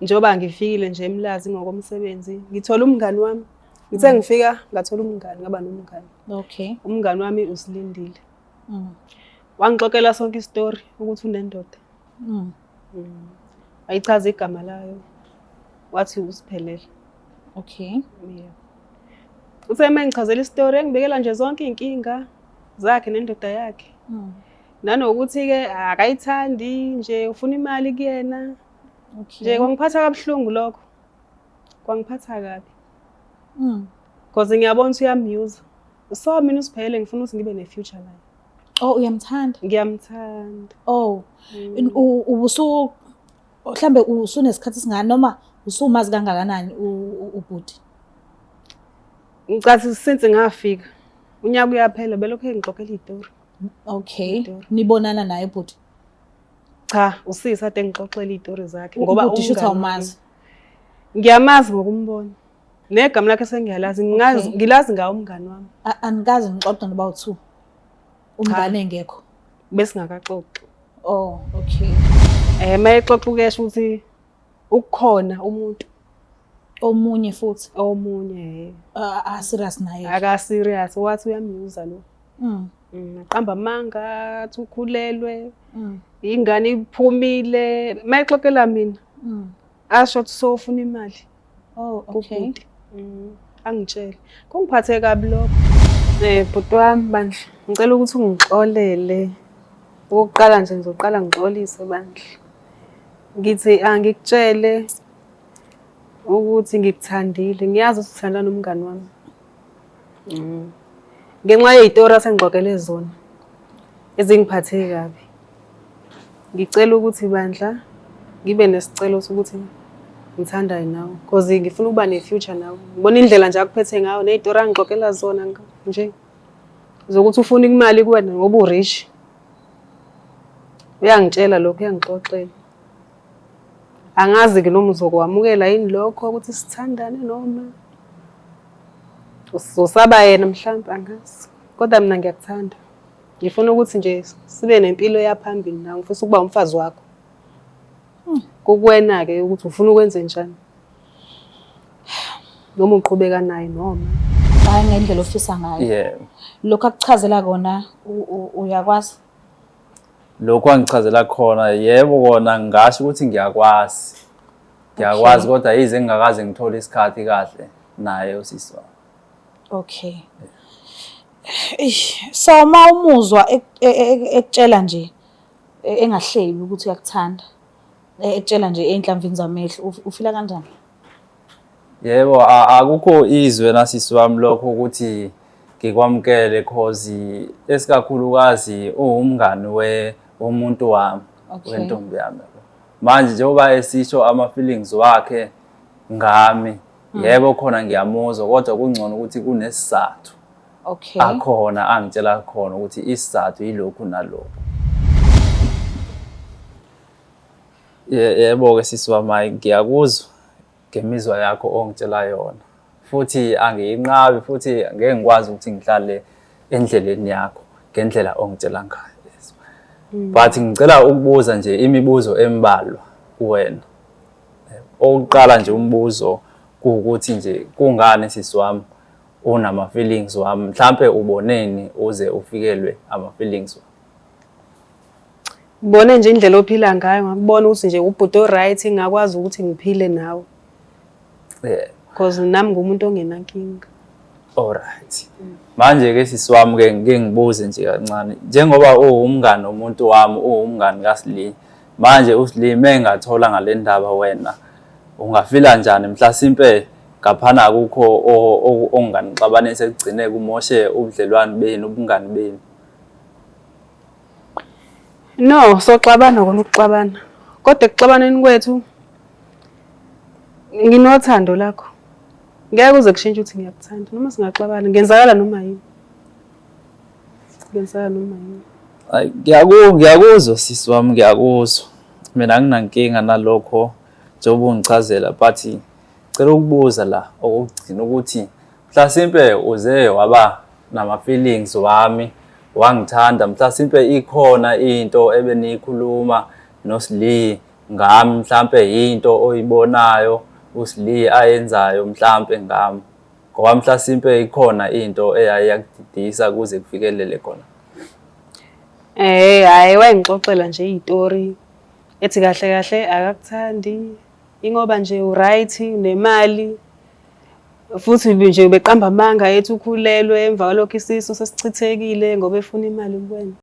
njengoba ngifikile nje eMlazi ngokomsebenzi ngithola umngani wami. Ngithe ngifika ngathola umngani, ngaba nomngani. Okay. Umngani wami usilindile. Wangixoxela sonke istory ukuthi unendoda. Ayichaza igama layo. Wathi usiphelele. Okay. Yeah. Uthe mangichazela istory engibekela nje zonke inkinga zakhe nendoda yakhe. Nanokuthi ke akayithandi nje ufuna imali kuyena. Okay. Nje kwangiphatha kabuhlungu lokho. Kwangiphatha kabi. Because ngiyabona ukuthi uyamuse. So mina usiphelele ngifuna ukuthi ngibe ne-future naye. Oh, uyamthanda? Ngiyamthanda. Oh. Ubusu mhlambe usunesikhathi singani noma usumazi kangakanani ubhuti? Ngicathi since ngafika. Unyaka uyaphela belokho engixoxela izitori. Okay. Nibonana naye ubhuti? Cha, usisi ade ngixoxela izitori zakhe ngoba ubhuti shutha umazi. Ngiyamazi ngokumbona. Negama lakhe sengiyalazi, ngilazi ngawo umngani wami. Anikazi ngixoxa noba u2. Umngane engekho. Bese ngakaxoxi. Oh, okay. Mayexoxa ukesho ukuthi ukukhona umuntu omunye futhi. Omunye. Serious naye. Aka serious, wathi uyamyuza lo. Aqamba amanga, athi ukhulelwe. Ingane iphumile, mayexoxela mina. Asho ukuthi sofuna imali. Oh, okay. Angitshela. Kungiphathe kabi lokho. Bhuti wami bandla, ngicela ukuthi ungixolele. Ukuqala nje ngizoqala ngixolise bandla. Ngithi angikutshele ukuthi ngikuthandile. Ngiyazi ukuthi uthanda nomngani wami. Ngenxa yezitori asengixoxele zona ezingiphathe kabi. Ngicela ukuthi bandla ngibe nesicelo sokuthi ngithanda nawe because ngifuna ukuba ne-future nawe. Ngibona indlela nje akuphethe ngayo nezitori angixoxela zona nje. Zokuthi ufuna imali kuwena ngoba urich. Uyangitshela lokho, uyangixoxela. Angazi ke noma uzokwamukela yini lokho ukuthi sithandane noma usosaba yena mhlawumbe angazi. Kodwa mina ngiyakuthanda. Ngifuna ukuthi nje sibe nempilo yaphambili nawe. Ngifisa ukuba umfazi wakho. Kukuwena ke ukuthi ufuna ukwenze njani. Noma uqhubeka naye noma. Hayi ngendlela ofisa ngayo. Yebo. Lokho akuchazela kona uyakwazi? Lokho angichazela khona yebo kona ngisho ukuthi ngiyakwazi. Ngiyakwazi kodwa yize ngingakaze ngithole isikhathi kahle naye usisi wami. Okay. So uma umuzwa ekutshela nje engahleli ukuthi uyakuthanda. Ekutshela nje enhlamvini zamehlo ufila kanjani? Yebo akukho izwe nasisi wami lokho ukuthi ngikwamukele cause esikakhulukazi umngani womuntu wami wentombi yami. Manje njengoba esisho ama feelings wakhe ngami yebo khona ngiyamuzwa kodwa kungcono ukuthi kunesizathu. Okay. Akhona angitshela khona ukuthi isizathu yilokhu nalokho. Yebo ke sisi wami ngiyakuzwa ngemizwa yakho ongitshela yona. Futhi angiyinqabi futhi ngeke ngikwazi ukuthi ngihlale endleleni yakho ngendlela ongitshela ngayo. But ngicela ukubuza nje imibuzo embalwa kuwena. Oqala nje umbuzo ukuthi nje kungani sisi wami unama feelings wami mhlambe uboneni uze ufikelwe ama feelings wami. Ngibone nje indlela ophila ngayo ngakubona ukuthi nje ubhuti oright ngakwazi ukuthi ngiphile nawe. Because nami ngumuntu ongenankinga. Alright. Manje ke sisi wami ke ngike ngibuze nje kancane. Njengoba umngani nomuntu wami umngani kaSli. Manje uSli mengathola ngale ndaba wena ungafila njani mhlasimpe ngaphana akukho onganixabanise ekugcine kumoshe ubudlelwano benu ubungani benu. No, soxabana ukuxabana. Kodwa ekuxabaneni kwethu nginothando lakho. Ngeke uze kushintshe ukuthi ngiyakuthanda noma singaxabana ngenzakala noma yini. Ngenzakala noma yini. Hayi ngiyakuzwa sisi wami ngiyakuzwa. Mina anginankinga nalokho njengoba ungichazela but cela ukubuza la okugcina ukuthi mhlasimpe uze waba nama feelings wami wangithanda mhlasimpe ikhona into ebeniyikhuluma noSli ngami mhlampe into oyibonayo uSilee ayenzayo mhlampe ngami ngoba mhlasimpe ikhona into eyaye yakudidisa kuze kufikelele khona. Hhayi wayengixoxela nje iy'tori ethi kahle kahle akakuthandi ingoba nje u-right nemali futhi nje ubeqamba amanga ethi ukhulelwe emva kwalokho isisu sesichithekile ngoba efuna imali kuwena.